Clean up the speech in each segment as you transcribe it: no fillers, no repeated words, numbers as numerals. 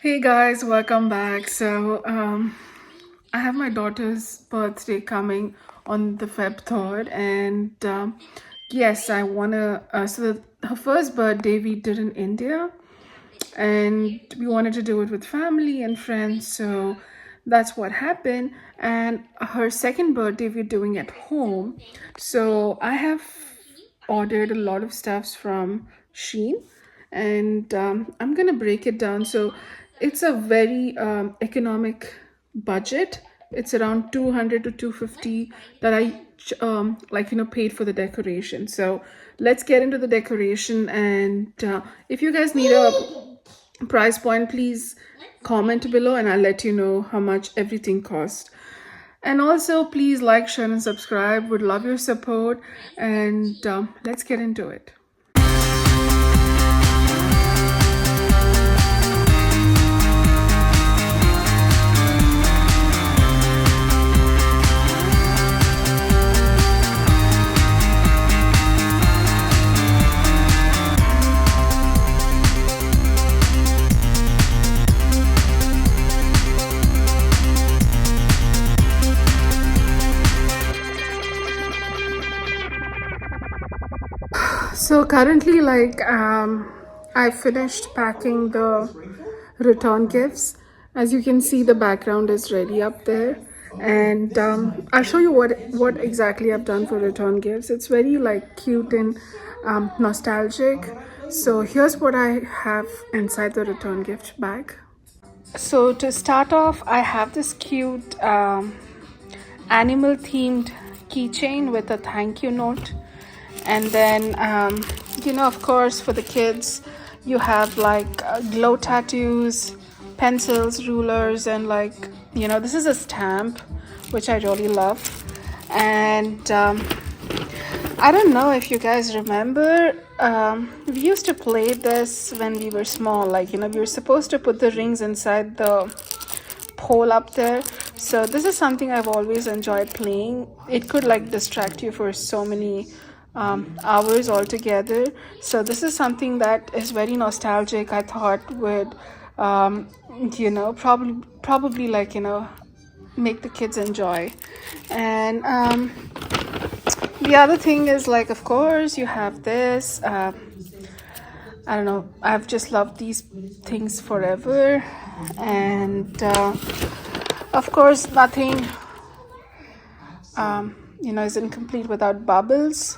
Hey guys, welcome back. I have my daughter's birthday coming on the Feb 3rd, and yes, I wanna. Her first birthday we did in India, and we wanted to do it with family and friends. So that's what happened. And her second birthday we're doing at home. So I have ordered a lot of stuffs from Shein, and I'm gonna break it down. So it's a very economic budget. It's around 200 to 250 that I paid for the decoration. So let's get into the decoration, and if you guys need a price point, please comment below and I'll let you know how much everything cost. And also, please like, share, and subscribe. Would love your support. And let's get into it. So currently, I finished packing the return gifts. As you can see, the background is ready up there, and I'll show you what exactly I've done for return gifts. It's very like cute and nostalgic. So here's what I have inside the return gift bag. So to start off, I have this cute animal themed keychain with a thank you note. And then of course, for the kids you have like glow tattoos, pencils, rulers, and this is a stamp which I really love. And I don't know if you guys remember, we used to play this when we were small. We were supposed to put the rings inside the pole up there. So this is something I've always enjoyed playing. It could like distract you for so many hours altogether. So this is something that is very nostalgic. I thought would probably make the kids enjoy. And the other thing is, like, of course you have this. I don't know, I've just loved these things forever. And of course, nothing is incomplete without bubbles.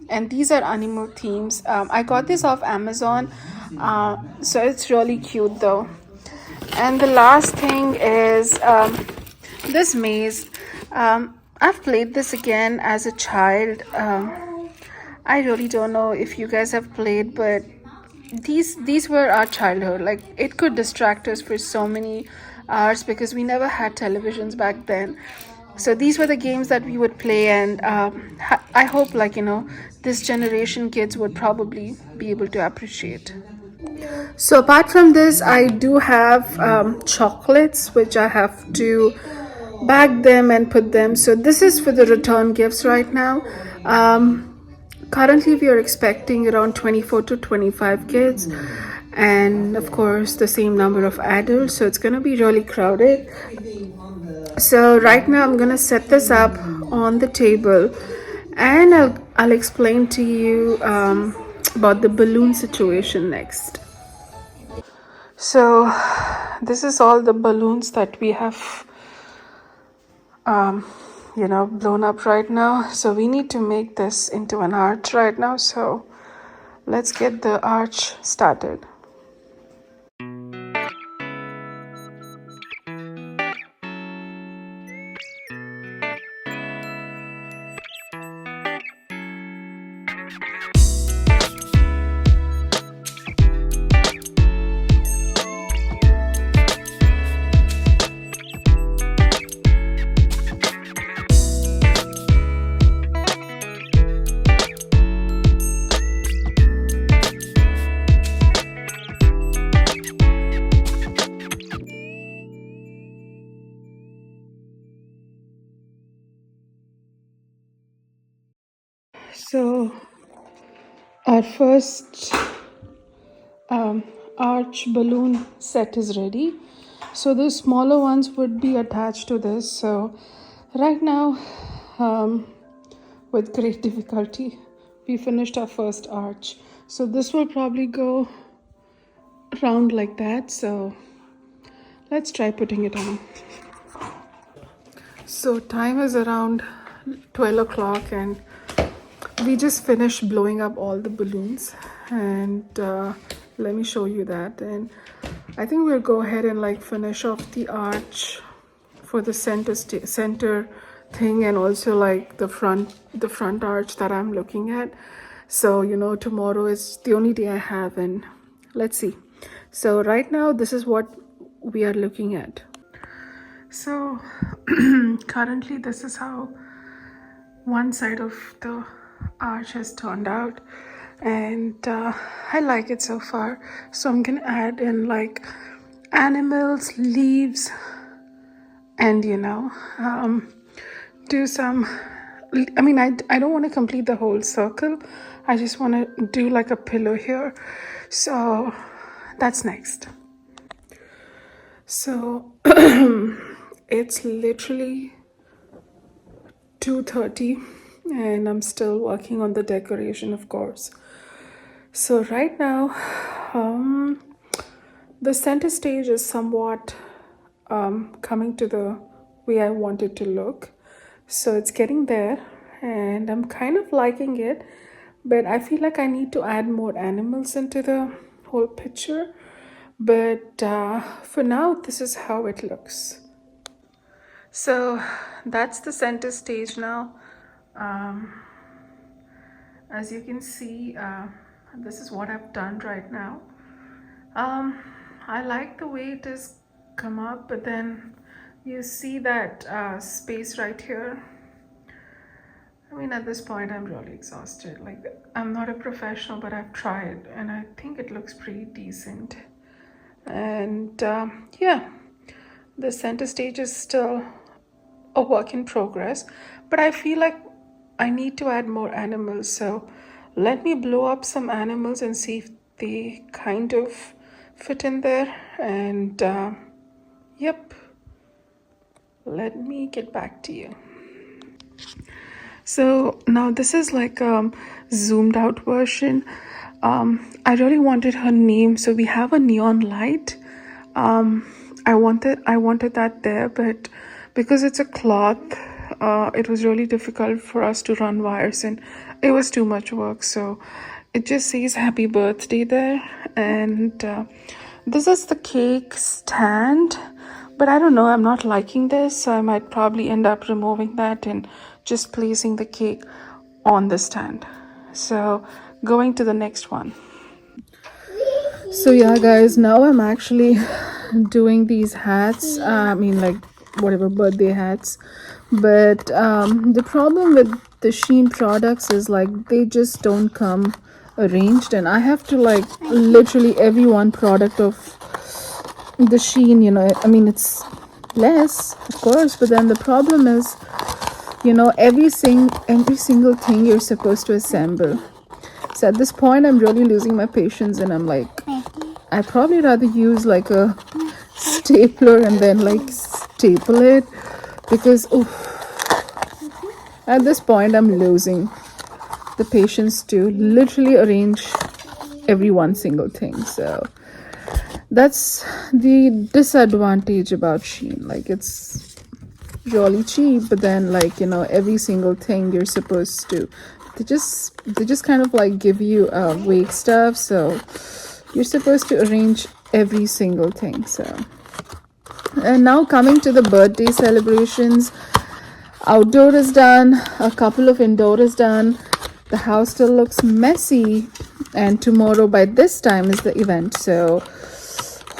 And these are animal themes. I got this off Amazon, so it's really cute though. And the last thing is this maze. I've played this again as a child. I really don't know if you guys have played, but these were our childhood. Like, it could distract us for so many hours because we never had televisions back then. So these were the games that we would play, and I hope this generation kids would probably be able to appreciate. So apart from this, I do have chocolates which I have to bag them and put them. So this is for the return gifts right now. Currently we are expecting around 24 to 25 kids, and of course the same number of adults, so it's going to be really crowded. So right now I'm gonna set this up on the table, and I'll explain to you about the balloon situation next. So this is all the balloons that we have blown up right now. So we need to make this into an arch right now. So let's get the arch started. So our first arch balloon set is ready. So the smaller ones would be attached to this. So right now, with great difficulty, we finished our first arch. So this will probably go round like that. So let's try putting it on. So time is around 12 o'clock and we just finished blowing up all the balloons, and let me show you that. And I think we'll go ahead and like finish off the arch for the center thing, and also like the front arch that I'm looking at. So tomorrow is the only day I have, and let's see. So right now this is what we are looking at. So currently this is how one side of the arch has turned out, and I like it so far. So I'm gonna add in like animals, leaves, and do some, I mean, I don't want to complete the whole circle. I just want to do like a pillow here. So that's next. So it's literally 2:30 and I'm still working on the decoration, of course. So right now the center stage is somewhat coming to the way I want it to look. So it's getting there and I'm kind of liking it, but I feel like I need to add more animals into the whole picture. But for now, this is how it looks. So that's the center stage now. As you can see, this is what I've done right now. I like the way it has come up, but then you see that space right here. I mean, at this point, I'm really exhausted. Like, I'm not a professional, but I've tried, and I think it looks pretty decent. And yeah, the center stage is still a work in progress, but I feel like I need to add more animals. So let me blow up some animals and see if they kind of fit in there. And yep, let me get back to you. So now this is like a zoomed out version. I really wanted her name, so we have a neon light. I wanted that there, but because it's a cloth, it was really difficult for us to run wires and it was too much work. So it just says happy birthday there. And this is the cake stand, but I don't know, I'm not liking this, so I might probably end up removing that and just placing the cake on the stand. So going to the next one. So yeah guys, now I'm actually doing these hats. I mean, like whatever birthday hats, but the problem with the Shein products is like they just don't come arranged, and I have to like literally every one product of the Shein, I mean, it's less of course, but then the problem is every single thing you're supposed to assemble. So at this point I'm really losing my patience, and I'm like, I'd probably rather use like a stapler and then like staple it, because at this point I'm losing the patience to literally arrange every one single thing. So that's the disadvantage about Shein. Like, it's really cheap, but then like every single thing you're supposed to, they just kind of like give you vague stuff, so you're supposed to arrange every single thing. So, and now coming to the birthday celebrations, outdoor is done, a couple of indoor is done, the house still looks messy, and tomorrow by this time is the event. So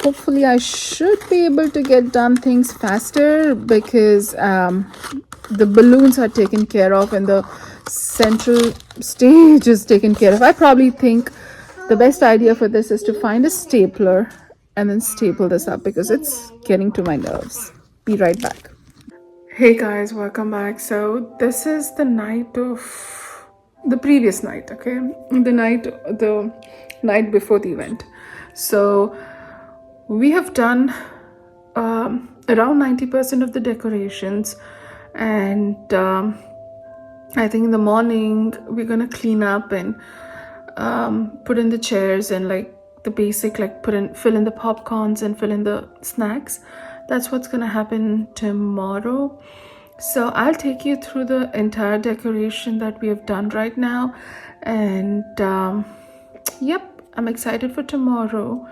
hopefully I should be able to get done things faster, because the balloons are taken care of and the central stage is taken care of. I probably think the best idea for this is to find a stapler and then staple this up, because it's getting to my nerves. Be right back. Hey guys, welcome back. So this is the night of the previous night, okay? The night before the event. So we have done around 90% of the decorations, and I think in the morning we're gonna clean up and put in the chairs and like the basic, like fill in the popcorns and fill in the snacks. That's what's gonna happen tomorrow. So I'll take you through the entire decoration that we have done right now, and yep, I'm excited for tomorrow.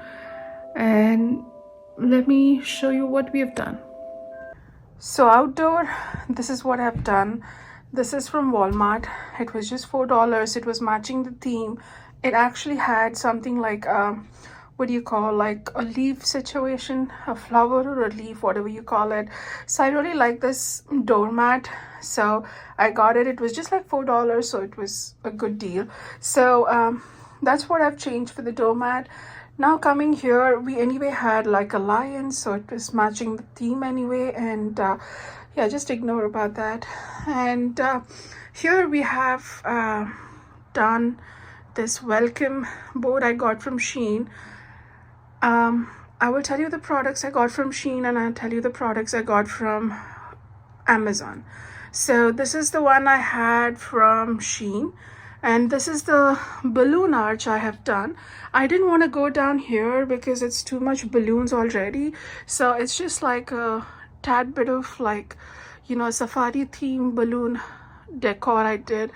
And let me show you what we have done. So outdoor, this is what I've done. This is from Walmart. It was just $4. It was matching the theme. It actually had something like what do you call, like a leaf situation, a flower or a leaf, whatever you call it. So I really like this doormat, so I got it. It was just like $4, so it was a good deal. So that's what I've changed for the doormat. Now coming here, we anyway had like a lion, so it was matching the theme anyway, and yeah, just ignore about that. And here we have done this welcome board I got from Shein. I will tell you the products I got from Shein, and I'll tell you the products I got from Amazon. So this is the one I had from Shein, and this is the balloon arch I have done. I didn't want to go down here because it's too much balloons already, so it's just like a tad bit of like, you know, safari theme balloon decor I did.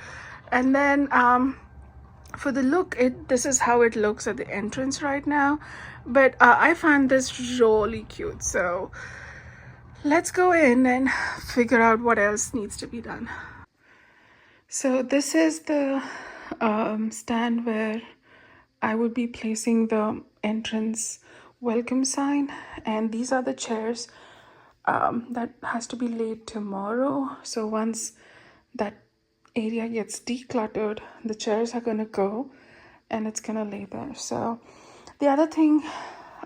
And then for the look, this is how it looks at the entrance right now, but I find this really cute, so let's go in and figure out what else needs to be done. So this is the stand where I would be placing the entrance welcome sign, and these are the chairs that has to be laid tomorrow. So once that area gets decluttered, the chairs are gonna go and it's gonna lay there. So the other thing,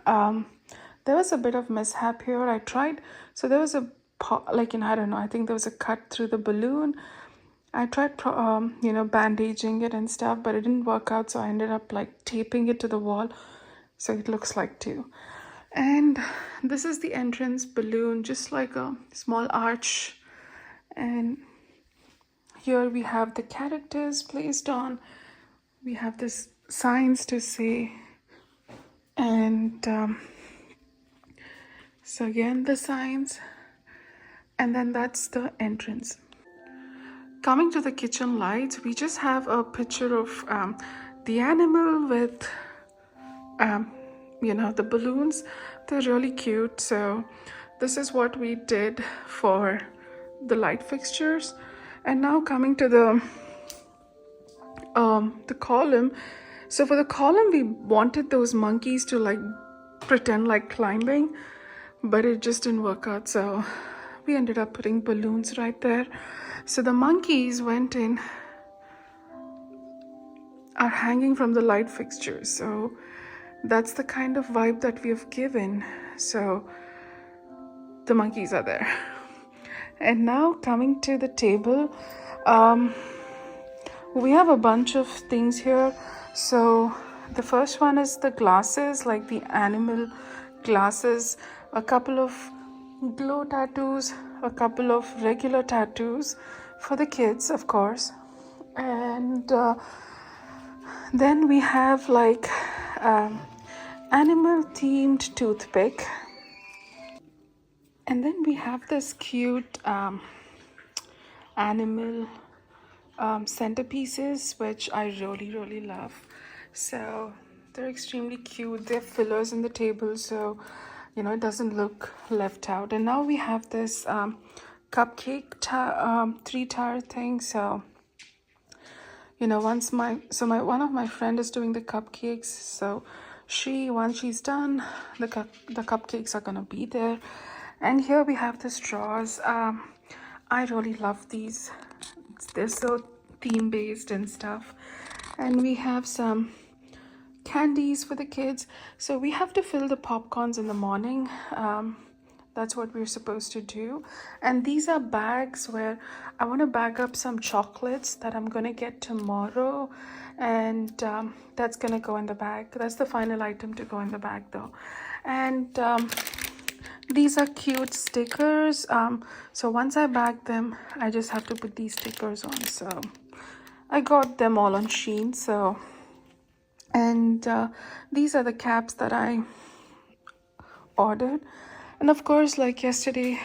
there was a bit of mishap here. I tried, so there was a like, I don't know, I think there was a cut through the balloon. I tried you know, bandaging it and stuff, but it didn't work out, so I ended up like taping it to the wall, so it looks like two. And this is the entrance balloon, just like a small arch, and here we have the characters placed on. We have this signs to say, and so again the signs, and then that's the entrance. Coming to the kitchen lights, we just have a picture of the animal with you know, the balloons. They're really cute. So this is what we did for the light fixtures. And now coming to the column. So for the column, we wanted those monkeys to like pretend like climbing, but it just didn't work out, so we ended up putting balloons right there. So the monkeys went in, are hanging from the light fixtures, so that's the kind of vibe that we have given. So the monkeys are there. And now coming to the table, we have a bunch of things here. So the first one is the glasses, like the animal glasses, a couple of glow tattoos, a couple of regular tattoos for the kids, of course. And then we have like animal themed toothpick. And then we have this cute animal centerpieces, which I really love. So they're extremely cute. They're fillers in the table, so you know, it doesn't look left out. And now we have this cupcake three-tier thing. So you know, once one of my friend is doing the cupcakes, so once she's done, the cupcakes are gonna be there. And here we have the straws. I really love these. They're so theme based and stuff. And we have some candies for the kids. So we have to fill the popcorns in the morning. That's what we're supposed to do. And these are bags where I want to bag up some chocolates that I'm going to get tomorrow. And that's going to go in the bag. That's the final item to go in the bag though. And these are cute stickers. So once I bag them, I just have to put these stickers on. So I got them all on Shein. So, and these are the caps that I ordered. And of course, like yesterday,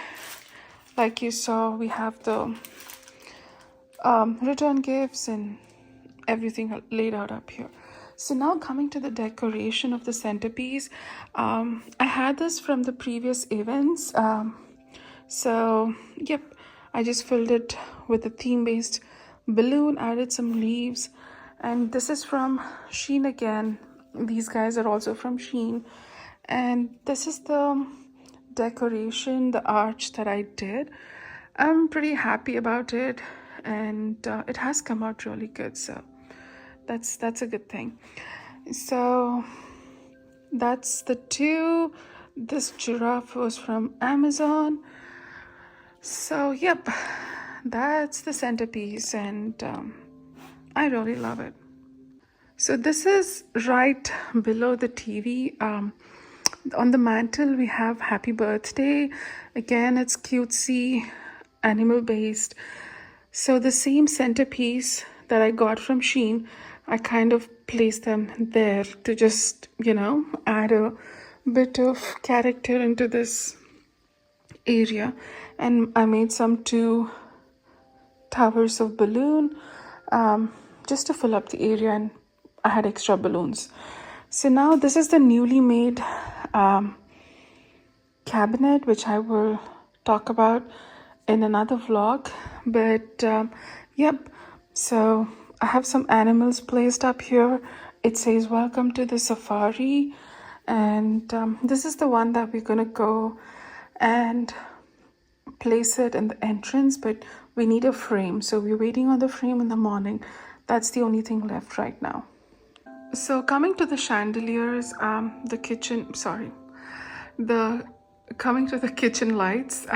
like you saw, we have the return gifts and everything laid out up here. So now coming to the decoration of the centerpiece, I had this from the previous events. So yep, I just filled it with a theme-based balloon, added some leaves, and this is from Shein again. These guys are also from Shein, and this is the decoration, the arch that I did. I'm pretty happy about it, and it has come out really good, so that's a good thing. So that's the two. This giraffe was from Amazon. So yep, that's the centerpiece, and I really love it. So this is right below the TV. On the mantle we have happy birthday. Again, it's cutesy, animal based. So the same centerpiece that I got from Shein, I kind of placed them there to just, you know, add a bit of character into this area. And I made some 2 towers of balloon just to fill up the area, and I had extra balloons. So now this is the newly made cabinet, which I will talk about in another vlog. But yep, so I have some animals placed up here. It says welcome to the safari, and this is the one that we're gonna go and place it in the entrance, but we need a frame, so we're waiting on the frame in the morning. That's the only thing left right now. So coming to the chandeliers, the kitchen lights,